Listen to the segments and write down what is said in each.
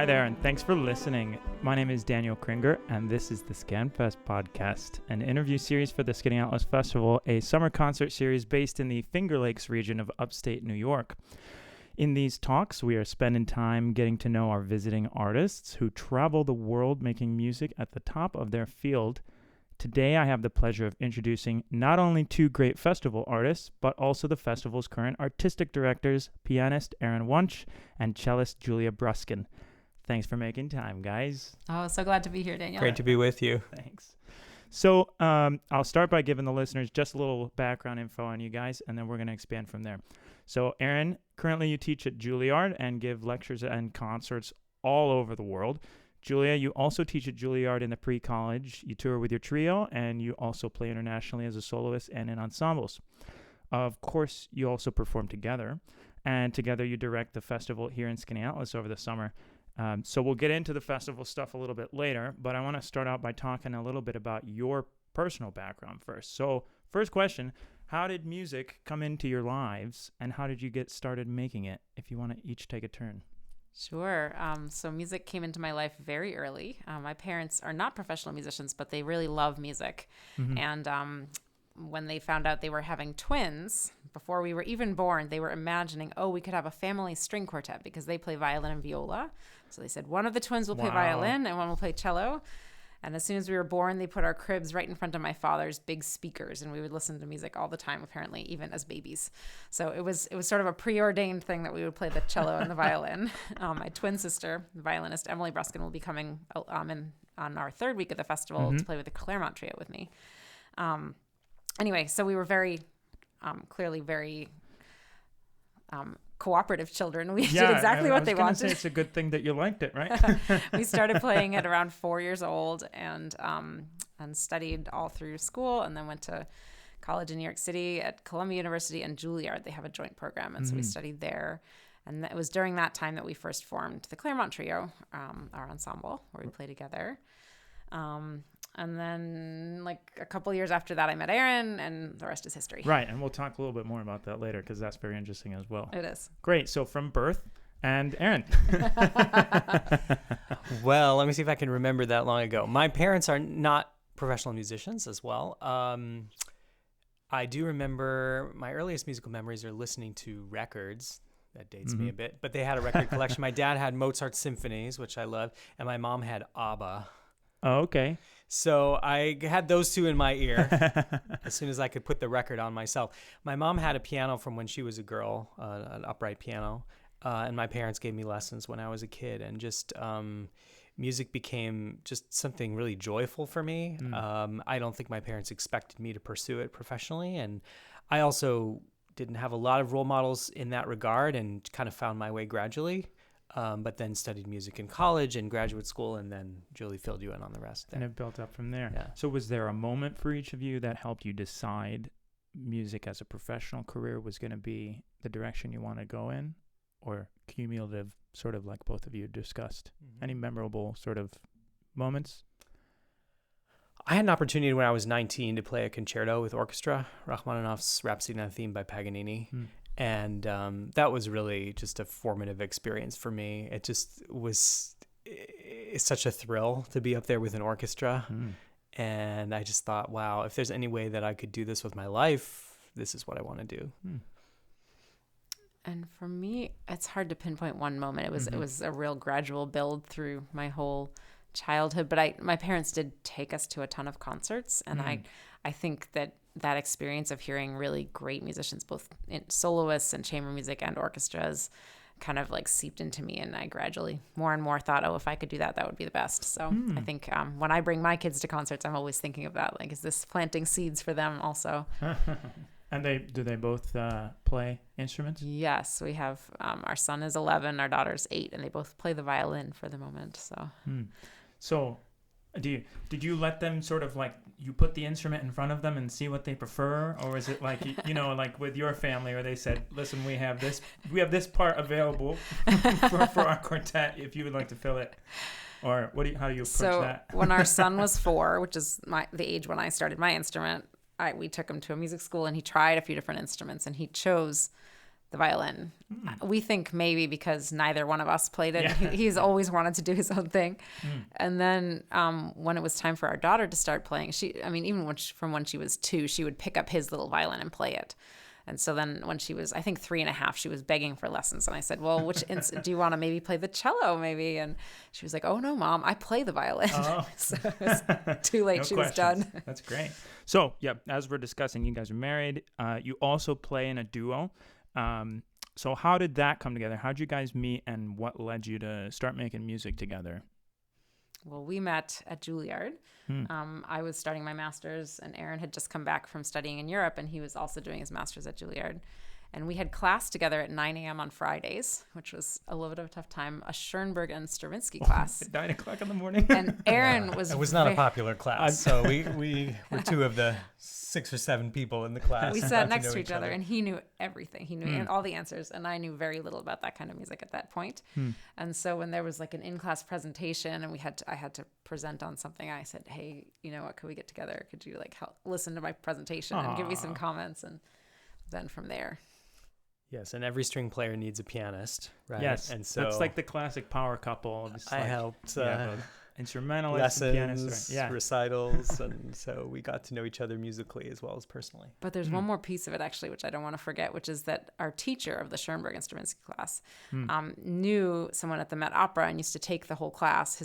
there, and thanks for listening. My name is Daniel Kringer, and this is the SkanFest podcast, an interview series for the Skaneateles Festival, a summer concert series based in the Finger Lakes region of upstate New York. In these talks, we are spending time getting to know our visiting artists who travel the world making music at the top of their field. Today, I have the pleasure of introducing not only two great festival artists, but also the festival's current artistic directors, pianist Aaron Wunsch and cellist Julia Bruskin. Thanks for making time, guys. Oh, so glad to be here, Daniel. Great to be with you. Thanks. So I'll start by giving the listeners just a little background info on you guys, and then we're going to expand from there. So Aaron, currently you teach at Juilliard and give lectures and concerts all over the world. Julia, you also teach at Juilliard in the pre-college. You tour with your trio, and you also play internationally as a soloist and in ensembles. Of course, you also perform together, and together you direct the festival here in Skaneateles over the summer. So we'll get into the festival stuff a little bit later, but I want to start out by talking a little bit about your personal background first. So first question, how did music come into your lives, and how did you get started making it? If you want to each take a turn. Sure. So music came into my life very early. My parents are not professional musicians, but they really love music. Mm-hmm. And when they found out they were having twins, before we were even born, they were imagining, we could have a family string quartet because they play violin and viola. So they said one of the twins will play violin and one will play cello. And as soon as we were born, they put our cribs right in front of my father's big speakers, and we would listen to music all the time, apparently, even as babies. So it was sort of a preordained thing that we would play the cello and the violin. My twin sister, the violinist Emily Bruskin, will be coming on our third week of the festival to play with the Claremont Trio with me. Anyway, so we were very, clearly very cooperative children. We did exactly what they wanted. I was going to say it's a good thing that you liked it, right? We started playing at around 4 years old and studied all through school, and then went to college in New York City at Columbia University and Juilliard. They have a joint program, and so we studied there. And it was during that time that we first formed the Claremont Trio, our ensemble, where we play together. And then, like a couple years after that, I met Aaron, and the rest is history. Right, and we'll talk a little bit more about that later because that's very interesting as well. It is. Great. So from birth, and Aaron. Well, let me see if I can remember that long ago. My parents are not professional musicians as well. I do remember my earliest musical memories are listening to records. That dates me a bit, but they had a record collection. My dad had Mozart symphonies, which I loved, and my mom had ABBA. Oh, okay. So I had those two in my ear as soon as I could put the record on myself. My mom had a piano from when she was a girl, an upright piano, and my parents gave me lessons when I was a kid, and just music became just something really joyful for me. I don't think my parents expected me to pursue it professionally, and I also didn't have a lot of role models in that regard and kind of found my way gradually. But then studied music in college and graduate school, and then Julie filled you in on the rest there. And it built up from there. Yeah. So was there a moment for each of you that helped you decide music as a professional career was going to be the direction you want to go in, or cumulative, sort of like both of you discussed? Any memorable sort of moments? I had an opportunity when I was 19 to play a concerto with orchestra, Rachmaninoff's Rhapsody in a Theme by Paganini. And that was really just a formative experience for me. It just was such a thrill to be up there with an orchestra. And I just thought, wow, if there's any way that I could do this with my life, this is what I want to do. And for me, it's hard to pinpoint one moment. It was a real gradual build through my whole childhood. But my parents did take us to a ton of concerts. And I think that experience of hearing really great musicians, both in soloists and chamber music and orchestras, kind of like seeped into me. And I gradually more and more thought, if I could do that, that would be the best. So I think when I bring my kids to concerts, I'm always thinking of that. Like, is this planting seeds for them also? And do they both play instruments? Yes, we have. Our son is 11, our daughter's 8, and they both play the violin for the moment. So did you let them sort of like, you put the instrument in front of them and see what they prefer, or is it like, like with your family, where they said, listen, we have this part available for our quartet if you would like to fill it, or how do you approach that? So when our son was 4, which is the age when I started my instrument, we took him to a music school, and he tried a few different instruments, and he chose the the violin. We think maybe because neither one of us played it. Yeah. He's always wanted to do his own thing. And then when it was time for our daughter to start playing, even from when she was 2, she would pick up his little violin and play it. And so then when she was, I think 3.5, she was begging for lessons. And I said, well, do you want to maybe play the cello maybe? And she was like, oh no, Mom, I play the violin. Oh. So it was too late. She was done. That's great. So yeah, as we're discussing, you guys are married. You also play in a duo. So how did that come together? How did you guys meet, and what led you to start making music together? Well, we met at Juilliard. I was starting my master's, and Aaron had just come back from studying in Europe, and he was also doing his master's at Juilliard. And we had class together at 9 a.m. on Fridays, which was a little bit of a tough time, a Schoenberg and Stravinsky class. At 9 o'clock in the morning. And Aaron was... It was not a popular class, so we were 2 of the 6 or 7 people in the class. We sat next to each other, and he knew everything. He knew all the answers, and I knew very little about that kind of music at that point. And so when there was like an in-class presentation, and I had to present on something, I said, hey, you know what, could we get together? Could you like help listen to my presentation and give me some comments? And then from there... Yes, and every string player needs a pianist, right? Yes, and so that's like the classic power couple. I helped instrumentalist and lessons, pianist, recitals, and so we got to know each other musically as well as personally. But there's one more piece of it, actually, which I don't want to forget, which is that our teacher of the Schoenberg and Stravinsky class knew someone at the Met Opera and used to take the whole class,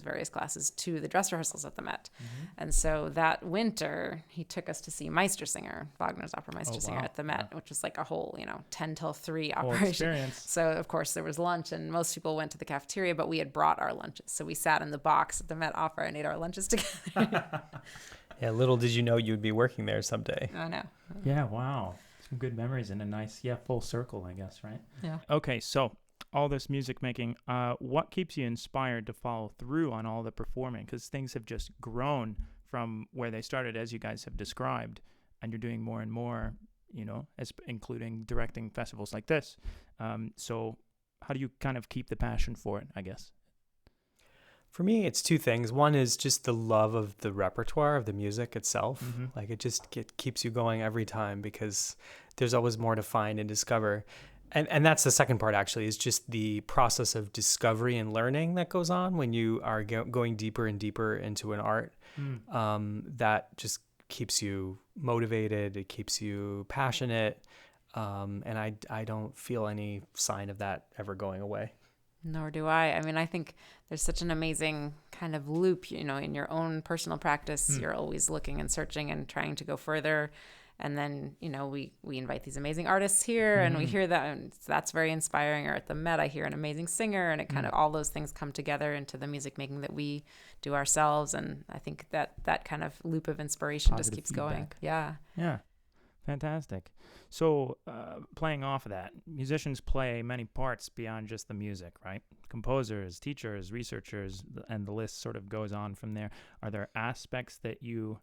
various classes, to the dress rehearsals at the Met. And so that winter, he took us to see Meistersinger, Wagner's opera Meistersinger at the Met, which was like a whole, 10 till 3 operation. Experience. So, of course, there was lunch, and most people went to the cafeteria, but we had brought our lunches. So we sat in the box at the Met Opera and ate our lunches together. Yeah, little did you know you'd be working there someday. I know. Yeah, wow. Some good memories and a nice, full circle, I guess, right? Yeah. Okay, so all this music making, what keeps you inspired to follow through on all the performing? Because things have just grown from where they started, as you guys have described, and you're doing more and more, including directing festivals like this. So how do you kind of keep the passion for it, I guess? For me, it's 2 things. One is just the love of the repertoire of the music itself. Like it keeps you going every time because there's always more to find and discover. And that's the second part, actually, is just the process of discovery and learning that goes on when you are going deeper and deeper into an art. That just keeps you motivated. It keeps you passionate. And I don't feel any sign of that ever going away. Nor do I. I mean, I think there's such an amazing kind of loop, in your own personal practice. You're always looking and searching and trying to go further. And then, we invite these amazing artists here and we hear that, and that's very inspiring. Or at the Met, I hear an amazing singer, and it kind of all those things come together into the music making that we do ourselves. And I think that kind of loop of inspiration Positive just keeps feedback. going. Yeah. Yeah. Fantastic. So playing off of that, musicians play many parts beyond just the music, right? Composers, teachers, researchers, and the list sort of goes on from there. Are there aspects that you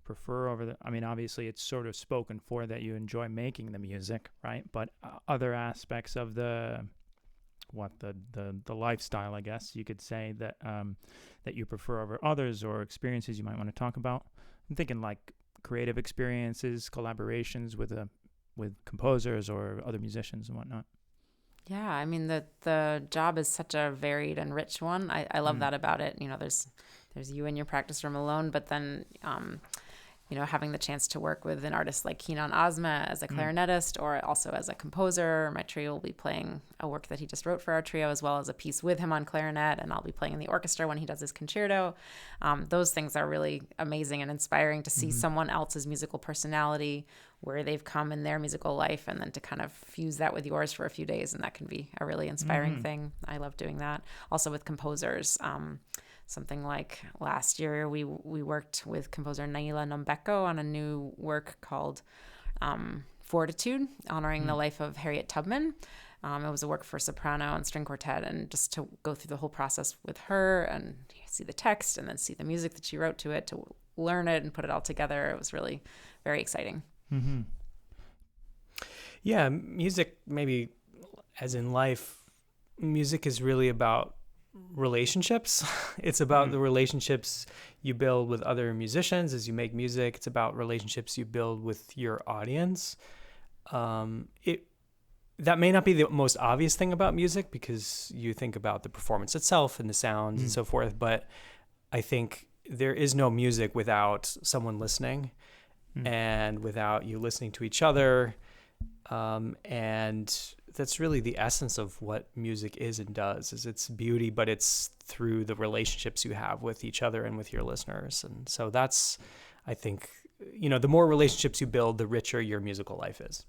prefer over obviously it's sort of spoken for that you enjoy making the music, right? But other aspects of the lifestyle, I guess you could say, that that you prefer over others, or experiences you might want to talk about? I'm thinking like creative experiences, collaborations with composers or other musicians and whatnot. Yeah, I mean, the job is such a varied and rich one. I love that about it. There's you in your practice room alone, but then having the chance to work with an artist like Kinan Azma as a clarinetist, or also as a composer. My trio will be playing a work that he just wrote for our trio, as well as a piece with him on clarinet, and I'll be playing in the orchestra when he does his concerto. Those things are really amazing and inspiring to see someone else's musical personality, where they've come in their musical life, and then to kind of fuse that with yours for a few days, and that can be a really inspiring thing. I love doing that. Also with composers, something like last year, we worked with composer Naila Nombeko on a new work called Fortitude, honoring the life of Harriet Tubman. It was a work for soprano and string quartet, and just to go through the whole process with her and see the text and then see the music that she wrote to it, to learn it and put it all together. It was really very exciting. Yeah, music, maybe as in life, music is really about relationships. It's about the relationships you build with other musicians as you make music. It's about relationships you build with your audience. that may not be the most obvious thing about music, because you think about the performance itself and the sounds and so forth. But I think there is no music without someone listening and without you listening to each other. And that's really the essence of what music is and does, is its beauty, but it's through the relationships you have with each other and with your listeners. And so that's, I think, the more relationships you build, the richer your musical life is.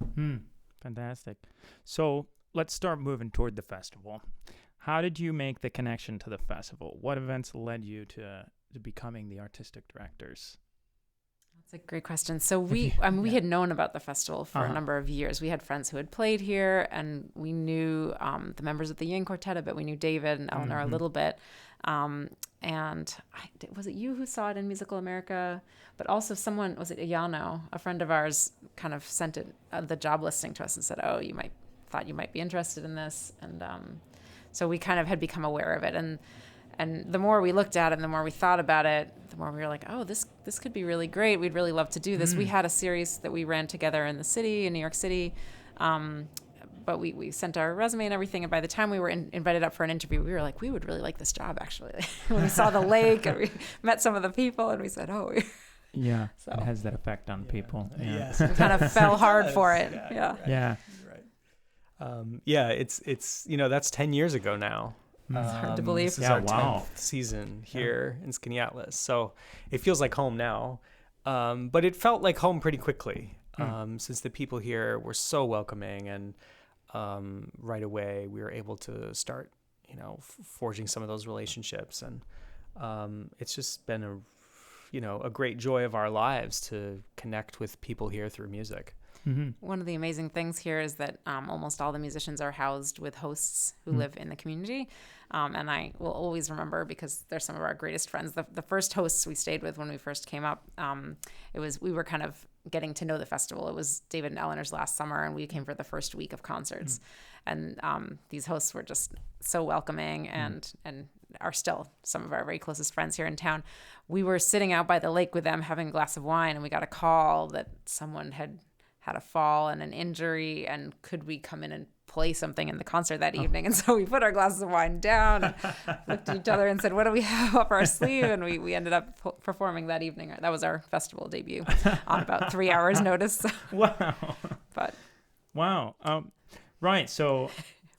Fantastic. So let's start moving toward the festival. How did you make the connection to the festival? What events led you to becoming the artistic directors? That's a great question. So we had known about the festival for a number of years. We had friends who had played here, and we knew the members of the Yin Quartet a bit. We knew David and Eleanor a little bit. Was it you who saw it in Musical America? But also someone, was it Ayano, a friend of ours, kind of sent the job listing to us and said, "Oh, thought you might be interested in this." And so we kind of had become aware of it. And the more we looked at it and the more we thought about it, the more we were like, oh, this could be really great. We'd really love to do this. We had a series that we ran together in the city, in New York City. But we sent our resume and everything. And by the time we were invited up for an interview, we were like, we would really like this job, actually. When we saw the lake and we met some of the people and we said, oh. Yeah, so it has that effect on people. Yeah. We kind of fell hard for it. Yeah. Yeah. Right. It's that's 10 years ago now. It's hard to believe. This is our 10th season here in Skaneateles. So it feels like home now. But it felt like home pretty quickly, since the people here were so welcoming, and right away we were able to start, forging some of those relationships. And it's just been a great joy of our lives to connect with people here through music. One of the amazing things here is that almost all the musicians are housed with we live in the community. And I will always remember, because they're some of our greatest friends, the first hosts we stayed with when we first came up, we were kind of getting to know the festival. It was David and Eleanor's last summer, and we came for the first week of concerts. And these hosts were just so welcoming and are still some of our very closest friends here in town. We were sitting out by the lake with them having a glass of wine, and we got a call that someone had a fall and an injury, and could we come in and play something in the concert that evening? And so we put our glasses of wine down and looked at each other and said, what do we have up our sleeve? And we ended up performing that evening. That was our festival debut on about 3 hours notice. Wow. But wow. Right. So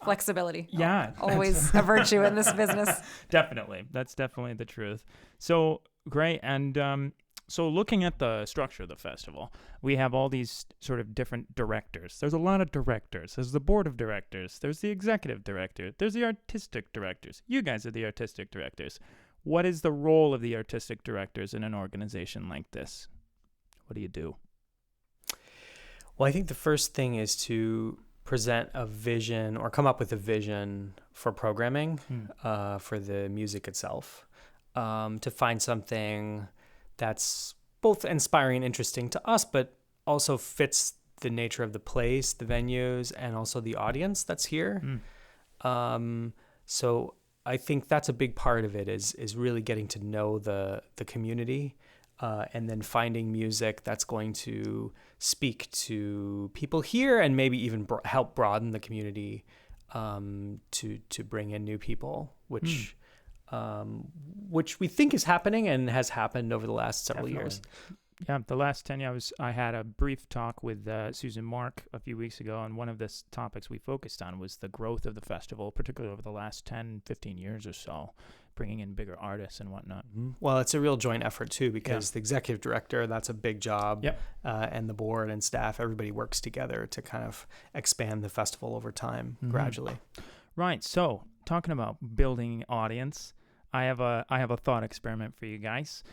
flexibility. Yeah. Always a virtue in this business. Definitely. That's definitely the truth. So great. And so looking at the structure of the festival, we have all these sort of different directors. There's a lot of directors. There's the board of directors. There's the executive director. There's the artistic directors. You guys are the artistic directors. What is the role of the artistic directors in an organization like this? What do you do? Well, I think the first thing is to present a vision, or come up with a vision for programming, for the music itself, to find something that's both inspiring and interesting to us, but also fits the nature of the place, the venues, and also the audience that's here. So I think that's a big part of it, is really getting to know the community, and then finding music that's going to speak to people here, and maybe even help broaden the community, to bring in new people, which we think is happening and has happened over the last several years. Yeah, the last 10 years, I had a brief talk with Susan Mark a few weeks ago, and one of the topics we focused on was the growth of the festival, particularly over the last 10, 15 years or so, bringing in bigger artists and whatnot. Well, it's a real joint effort, too, because the executive director, that's a big job, Yep. And the board and staff, everybody works together to kind of expand the festival over time, gradually. Right, so talking about building audience, I have a thought experiment for you guys,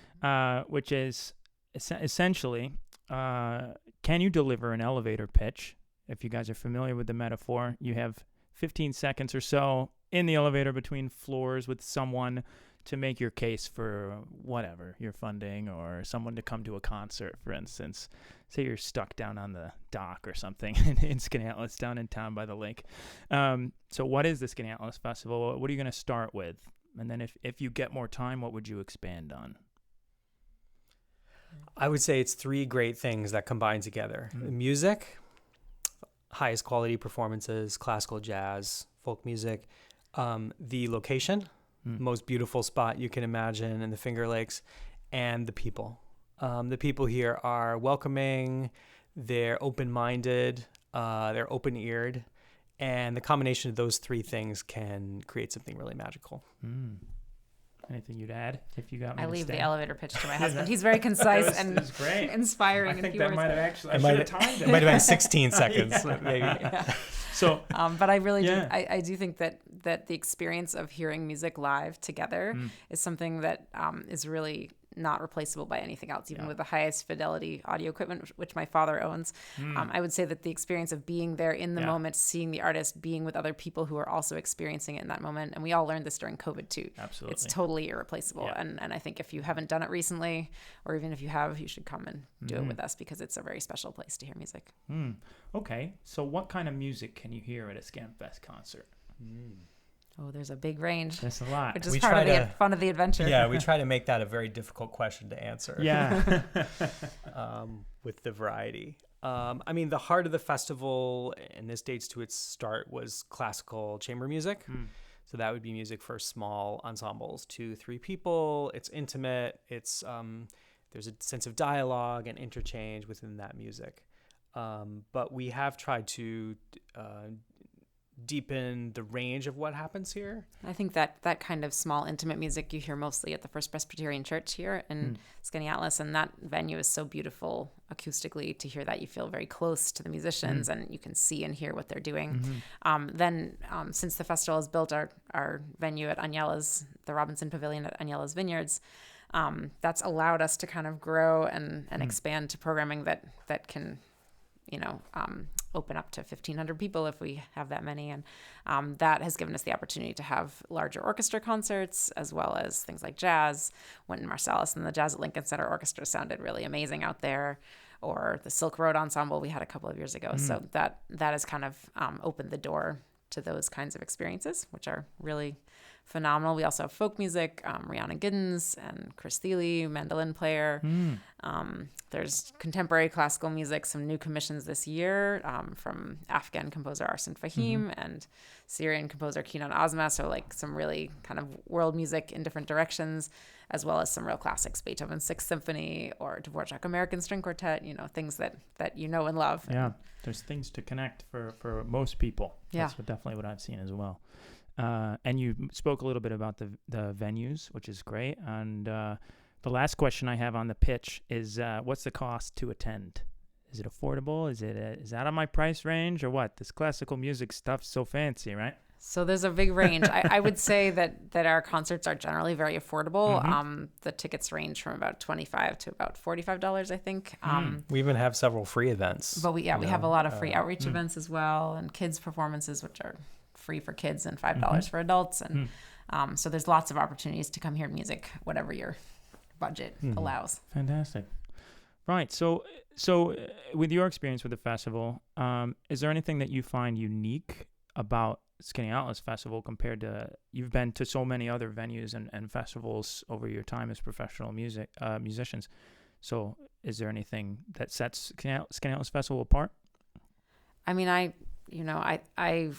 which is essentially, can you deliver an elevator pitch? If you guys are familiar with the metaphor, you have 15 seconds or so in the elevator between floors with someone to make your case for whatever, your funding, or someone to come to a concert, for instance. Say you're stuck down on the dock or something in Skaneateles, down in town by the lake. So what is the Skaneateles Festival? What are you going to start with? And then if you get more time, what would you expand on? I would say it's three great things that combine together. The music, highest quality performances, classical, jazz, folk music. The location, most beautiful spot you can imagine in the Finger Lakes, and the people. The people here are welcoming, they're open-minded, they're open-eared, and the combination of those three things can create something really magical. Anything you'd add if you got me I to leave stay? the elevator pitch to my husband. He's very concise and it was great. inspiring. I think in that few might words. have actually, I should have timed it. It might have been 16 seconds, maybe. Yeah. So, But I really do. I do think that the experience of hearing music live together is something that is really not replaceable by anything else, even with the highest fidelity audio equipment, which my father owns. I would say that the experience of being there in the moment, seeing the artist, being with other people who are also experiencing it in that moment. And we all learned this during COVID too. Absolutely. It's totally irreplaceable. Yeah. And I think if you haven't done it recently, or even if you have, you should come and do it with us, because it's a very special place to hear music. Okay. So what kind of music can you hear at a SkanFest concert? Oh, there's a big range. That's a lot. Which is part of the fun of the adventure. Yeah, we try to make that a very difficult question to answer. Yeah. With the variety. I mean, the heart of the festival, and this dates to its start, was classical chamber music. So that would be music for small ensembles, 2-3 people. It's intimate. It's there's a sense of dialogue and interchange within that music. But we have tried to deepen the range of what happens here. I think that kind of small, intimate music you hear mostly at the First Presbyterian Church here in Skaneateles, and that venue is so beautiful acoustically. To hear that, you feel very close to the musicians, and you can see and hear what they're doing. Then, since the festival has built our venue at Agnellas, the Robinson Pavilion at Agnellas Vineyards, that's allowed us to kind of grow and expand to programming that can, open up to 1,500 people if we have that many. And that has given us the opportunity to have larger orchestra concerts, as well as things like jazz. Wynton Marsalis and the Jazz at Lincoln Center Orchestra sounded really amazing out there. Or the Silk Road Ensemble we had a couple of years ago. So that has kind of opened the door to those kinds of experiences, which are really phenomenal. We also have folk music, Rihanna Giddens and Chris Thiele, mandolin player. There's contemporary classical music, some new commissions this year from Afghan composer Arsen Fahim and Syrian composer Kenan Ozma. So like some really kind of world music in different directions, as well as some real classics, Beethoven's Sixth Symphony or Dvorak American String Quartet, things that you know and love. Yeah, there's things to connect for most people. Yeah. That's definitely what I've seen as well. And you spoke a little bit about the venues, which is great. And the last question I have on the pitch is, what's the cost to attend? Is it affordable? Is it out of my price range, or what? This classical music stuff's so fancy, right? So there's a big range. I would say that our concerts are generally very affordable. The tickets range from about $25 to about $45, I think. We even have several free events. But we have a lot of free outreach events as well, and kids performances, which are free for kids and $5 for adults. And so there's lots of opportunities to come hear music, whatever your budget allows. Fantastic. Right. So with your experience with the festival, is there anything that you find unique about Skaneateles Festival compared to, you've been to so many other venues and festivals over your time as professional musicians. So is there anything that sets Skaneateles Festival apart? I mean,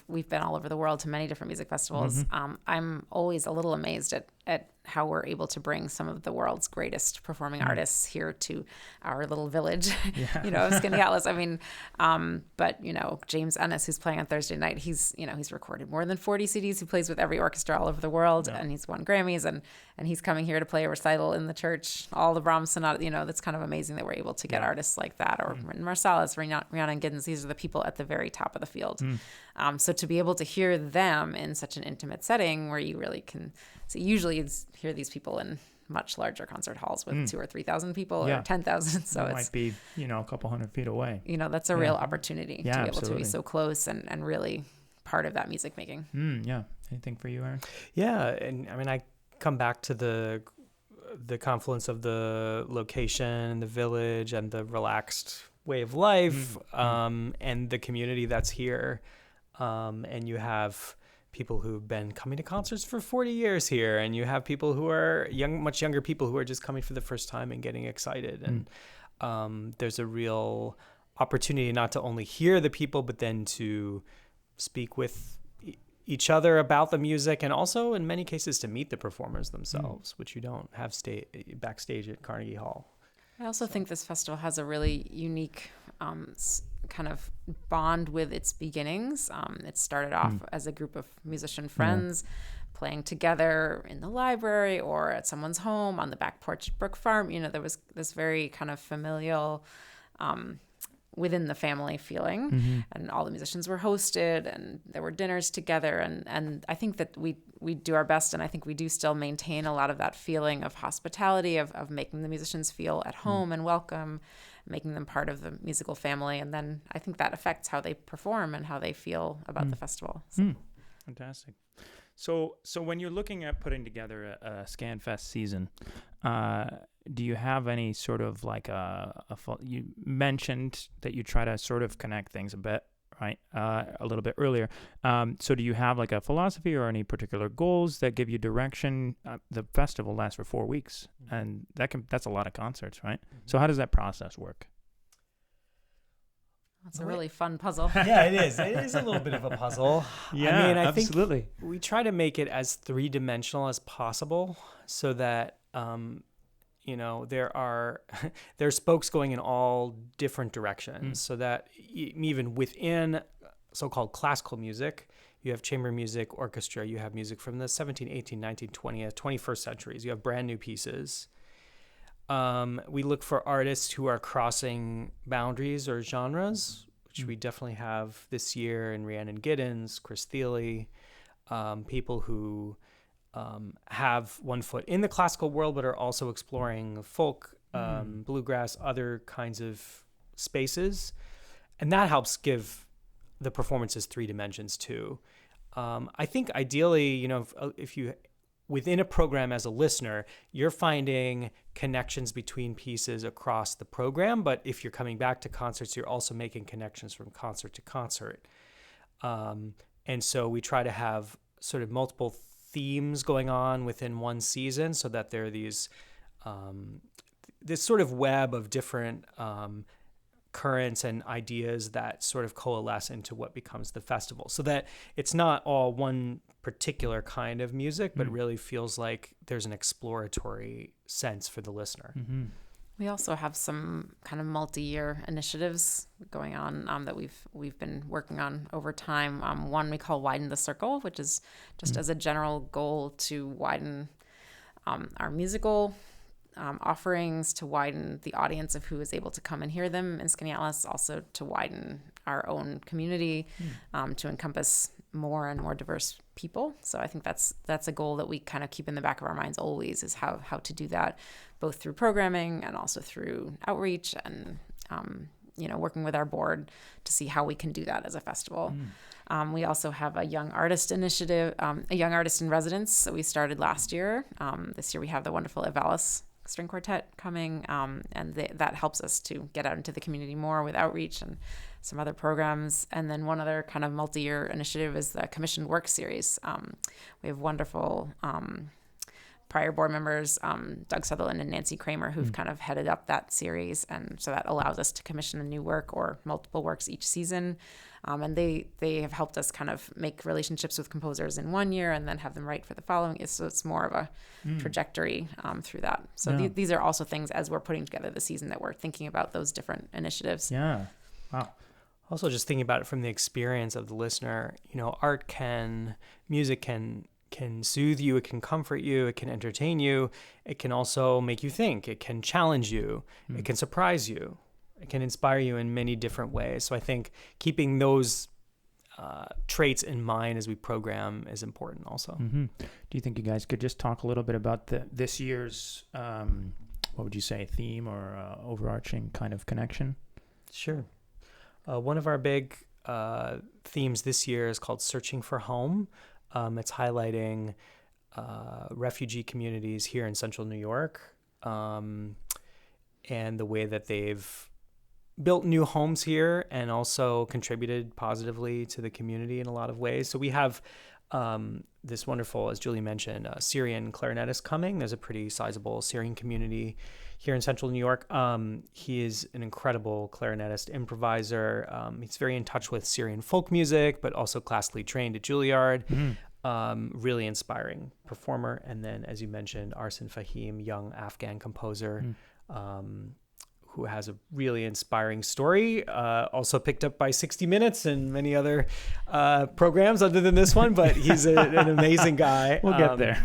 we've been all over the world to many different music festivals. I'm always a little amazed at how we're able to bring some of the world's greatest performing artists here to our little village, of Skaneateles. I mean, but James Ennis, who's playing on Thursday night, he's recorded more than 40 CDs. He plays with every orchestra all over the world, and he's won Grammys, and he's coming here to play a recital in the church, all the Brahms sonata. That's kind of amazing that we're able to get artists like that, or Marsalis, Rihanna Giddens. These are the people at the very top of the field. So to be able to hear them in such an intimate setting where you really can, so usually it's hear these people in much larger concert halls with 2,000 or 3,000 people or 10,000. So it might be, a couple hundred feet away. That's a real opportunity to be able absolutely. to be so close and really part of that music making. Yeah. Anything for you, Aaron? Yeah. And I mean, I come back to the confluence of the location, the village, and the relaxed way of life, and the community that's here. And you have people who've been coming to concerts for 40 years here, and you have people who are much younger people who are just coming for the first time and getting excited. And there's a real opportunity not to only hear the people, but then to speak with each other about the music, and also in many cases to meet the performers themselves, which you don't have backstage at Carnegie Hall. I also think this festival has a really unique kind of bond with its beginnings. It started off as a group of musician friends playing together in the library or at someone's home on the back porch at Brook Farm. There was this very kind of familial within the family feeling, and all the musicians were hosted, and there were dinners together, and I think that we do our best, and I think we do still maintain a lot of that feeling of hospitality, of making the musicians feel at home and welcome, making them part of the musical family, and then I think that affects how they perform and how they feel about the festival. So. Fantastic. So when you're looking at putting together a SkanFest season, do you have any sort of like you mentioned that you try to sort of connect things a bit, right? A little bit earlier. So do you have like a philosophy or any particular goals that give you direction? The festival lasts for 4 weeks, and that's a lot of concerts, right? So how does that process work? It's a really fun puzzle. Yeah, it is. It is a little bit of a puzzle. Yeah, I mean, I absolutely. think we try to make it as three-dimensional as possible, so that there are spokes going in all different directions, so that even within so-called classical music, you have chamber music, orchestra, you have music from the 17th, 18th, 19th, 20th, 21st centuries. You have brand new pieces. We look for artists who are crossing boundaries or genres, which we definitely have this year in Rhiannon Giddens, Chris Thiele, people who have one foot in the classical world but are also exploring folk, bluegrass, other kinds of spaces. And that helps give the performances 3 dimensions too. I think ideally, if you within a program as a listener, you're finding connections between pieces across the program. But if you're coming back to concerts, you're also making connections from concert to concert. And so we try to have sort of multiple themes going on within one season, so that there are these this sort of web of different currents and ideas that sort of coalesce into what becomes the festival, so that it's not all one particular kind of music, but really feels like there's an exploratory sense for the listener. We also have some kind of multi-year initiatives going on that we've been working on over time. One we call Widen the Circle, which is just as a general goal to widen our musical offerings, to widen the audience of who is able to come and hear them in Skaneateles, also to widen our own community, to encompass more and more diverse people. So I think that's a goal that we kind of keep in the back of our minds always, is how to do that, both through programming and also through outreach and working with our board to see how we can do that as a festival. We also have a young artist initiative, a young artist in residence that we started last year. This year we have the wonderful Evalis string quartet coming, and that helps us to get out into the community more with outreach and some other programs. And then one other kind of multi-year initiative is the commissioned work series. We have wonderful prior board members, Doug Sutherland and Nancy Kramer, who've kind of headed up that series, and so that allows us to commission a new work or multiple works each season. And they have helped us kind of make relationships with composers in one year and then have them write for the following. So it's more of a trajectory through that. So these are also things, as we're putting together the season, that we're thinking about those different initiatives. Yeah. Wow. Also, just thinking about it from the experience of the listener, music can soothe you, it can comfort you, it can entertain you, it can also make you think, it can challenge you, it can surprise you, it can inspire you in many different ways. So I think keeping those traits in mind as we program is important also. Do you think you guys could just talk a little bit about this year's, what would you say, theme or overarching kind of connection? Sure. One of our big themes this year is called Searching for Home. It's highlighting refugee communities here in central New York, and the way that they've built new homes here and also contributed positively to the community in a lot of ways. So we have this wonderful, as Julie mentioned, Syrian clarinetist coming. There's a pretty sizable Syrian community here in central New York. He is an incredible clarinetist, improviser. He's very in touch with Syrian folk music, but also classically trained at Juilliard. Really inspiring performer. And then, as you mentioned, Arsen Fahim, young Afghan composer, who has a really inspiring story, also picked up by 60 Minutes and many other programs other than this one, but he's an amazing guy. We'll get there.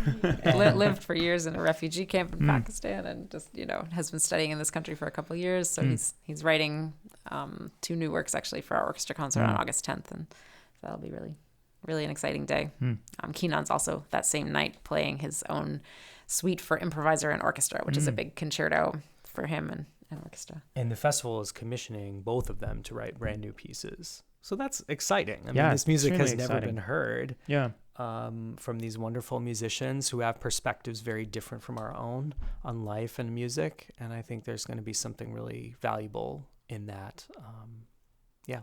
Lived for years in a refugee camp in Pakistan, and just, has been studying in this country for a couple of years. So he's writing 2 new works actually for our orchestra concert on August 10th, and that'll be really an exciting day. Kenan's also that same night playing his own suite for improviser and orchestra, which is a big concerto for him and orchestra. And the festival is commissioning both of them to write brand new pieces. So that's exciting. I mean, this music has never been heard from these wonderful musicians who have perspectives very different from our own on life and music. And I think there's going to be something really valuable in that.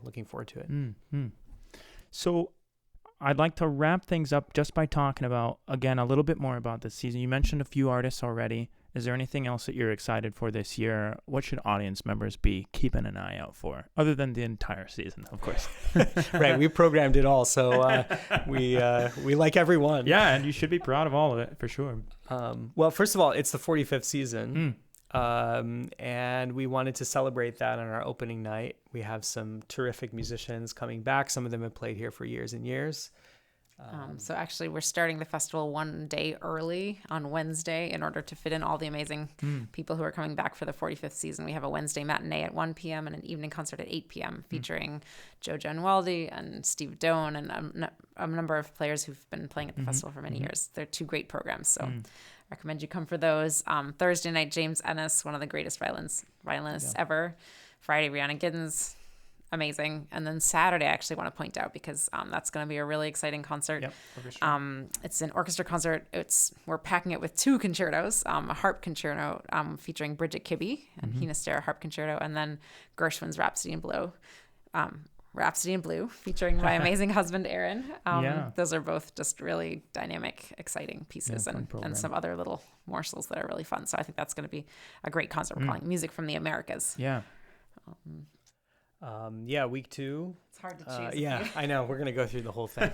Looking forward to it. So I'd like to wrap things up just by talking about, again, a little bit more about this season. You mentioned a few artists already. Is there anything else that you're excited for this year? What should audience members be keeping an eye out for, other than the entire season, of course? Right, we programmed it all, so we like everyone. Yeah, and you should be proud of all of it, for sure. Well, first of all, it's the 45th season, and we wanted to celebrate that on our opening night. We have some terrific musicians coming back. Some of them have played here for years and years. So actually, we're starting the festival one day early on Wednesday in order to fit in all the amazing people who are coming back for the 45th season. We have a Wednesday matinee at 1 p.m. and an evening concert at 8 p.m. featuring Jojo Nwaldi and Steve Doan and a number of players who've been playing at the festival for many years. They're 2 great programs, so recommend you come for those. Thursday night, James Ennis, one of the greatest violinists ever. Friday, Rihanna Giddens. Amazing. And then Saturday, I actually want to point out, because that's going to be a really exciting concert. Yep, orchestra. It's an orchestra concert. We're packing it with 2 concertos, a harp concerto featuring Bridget Kibbe and Hina Stara harp concerto, and then Gershwin's Rhapsody in Blue featuring my amazing husband, Aaron. Those are both just really dynamic, exciting pieces, and some other little morsels that are really fun. So I think that's going to be a great concert. We're calling Music from the Americas. Yeah. Week 2. It's hard to choose. I know. We're going to go through the whole thing.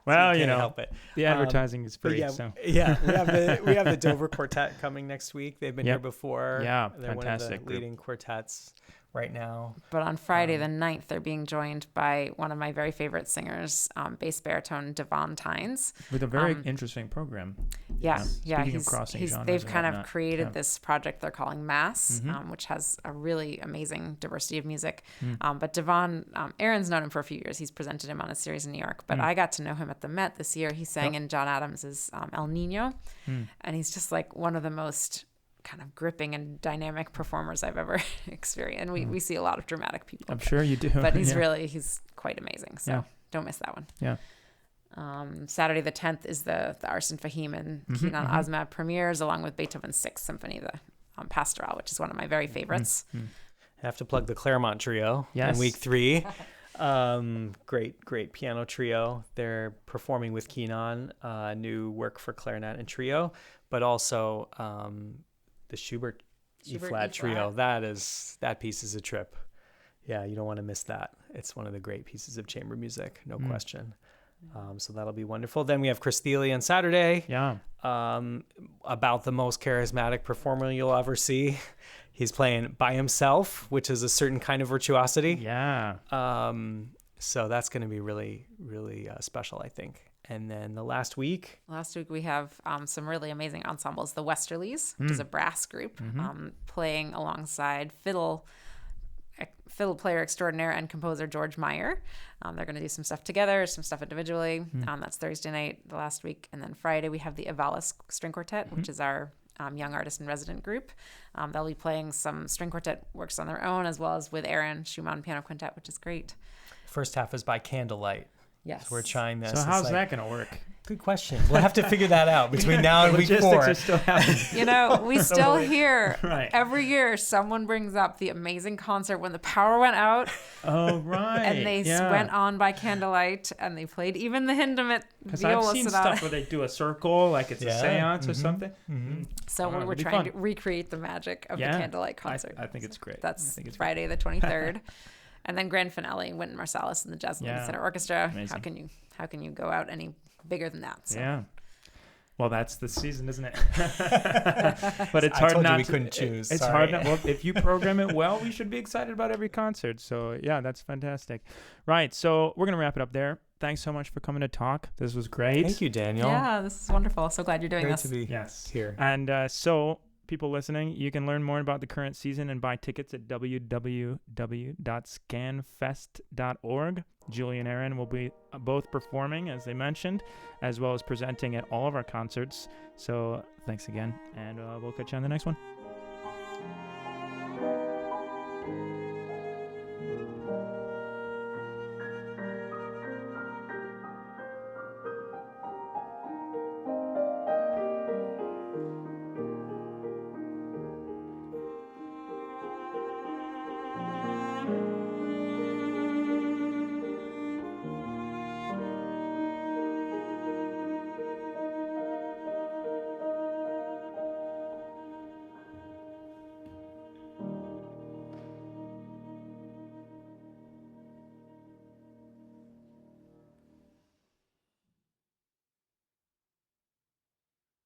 Well, help it. The advertising is free. We have the Dover Quartet coming next week. They've been here before. Yeah, they're fantastic one of the leading quartets right now. But on Friday the 9th, they're being joined by one of my very favorite singers, bass baritone Devon Tynes. With a very interesting program. Speaking of crossing genres, they've kind of created this project they're calling Mass, which has a really amazing diversity of music. But Devon, Aaron's known him for a few years. He's presented him on a series in New York, but I got to know him at the Met this year. He sang in John Adams's El Nino, and he's just like one of the most kind of gripping and dynamic performers I've ever experienced. And we see a lot of dramatic people. I'm sure you do. But he's quite amazing. So don't miss that one. Yeah. Saturday the 10th is the Arsen Fahim and Kenan Azmab premieres, along with Beethoven's 6th Symphony, the Pastoral, which is one of my very favorites. I have to plug the Claremont Trio in week 3. Great piano trio. They're performing with Kenan, new work for clarinet and trio, but also the Schubert E-flat trio. That piece is a trip. Yeah, you don't want to miss that. It's one of the great pieces of chamber music, no question. So that'll be wonderful. Then we have Chris Thiele on Saturday. Yeah. About the most charismatic performer you'll ever see. He's playing by himself, which is a certain kind of virtuosity. Yeah. So that's going to be really, really special, I think. And then the last week we have some really amazing ensembles. The Westerlies, which is a brass group, playing alongside fiddle player extraordinaire and composer George Meyer. They're going to do some stuff together, some stuff individually. That's Thursday night, the last week. And then Friday, we have the Avalis String Quartet, which is our young artist in resident group. They'll be playing some string quartet works on their own, as well as with Aaron Schumann Piano Quintet, which is great. First half is by candlelight. Yes. So we're trying this. So how's that going to work? Good question. We'll have to figure that out between now and week 4. Logistics are still happening. We still hear Right. every year someone brings up the amazing concert when the power went out. Oh, right. And they went on by candlelight, and they played even the Hindemith Because I've viola seen sonata. stuff where they do a circle, like it's a seance or something. So we're trying to recreate the magic of the candlelight concert. I think it's great. That's Friday the 23rd. And then grand finale, Wynton Marsalis and the Jazz Lincoln Center Orchestra. Amazing. How can you go out any bigger than that? So. Yeah. Well, that's the season, isn't it? But it's hard we couldn't choose. It's hard. Well, if you program it well, we should be excited about every concert. So yeah, that's fantastic. Right. So we're gonna wrap it up there. Thanks so much for coming to talk. This was great. Thank you, Daniel. Yeah, this is wonderful. So glad you're doing this. Great to be here. And so people listening, you can learn more about the current season and buy tickets at www.skanfest.org. Julia and Aaron will be both performing, as they mentioned, as well as presenting at all of our concerts. So thanks again, and we'll catch you on the next one.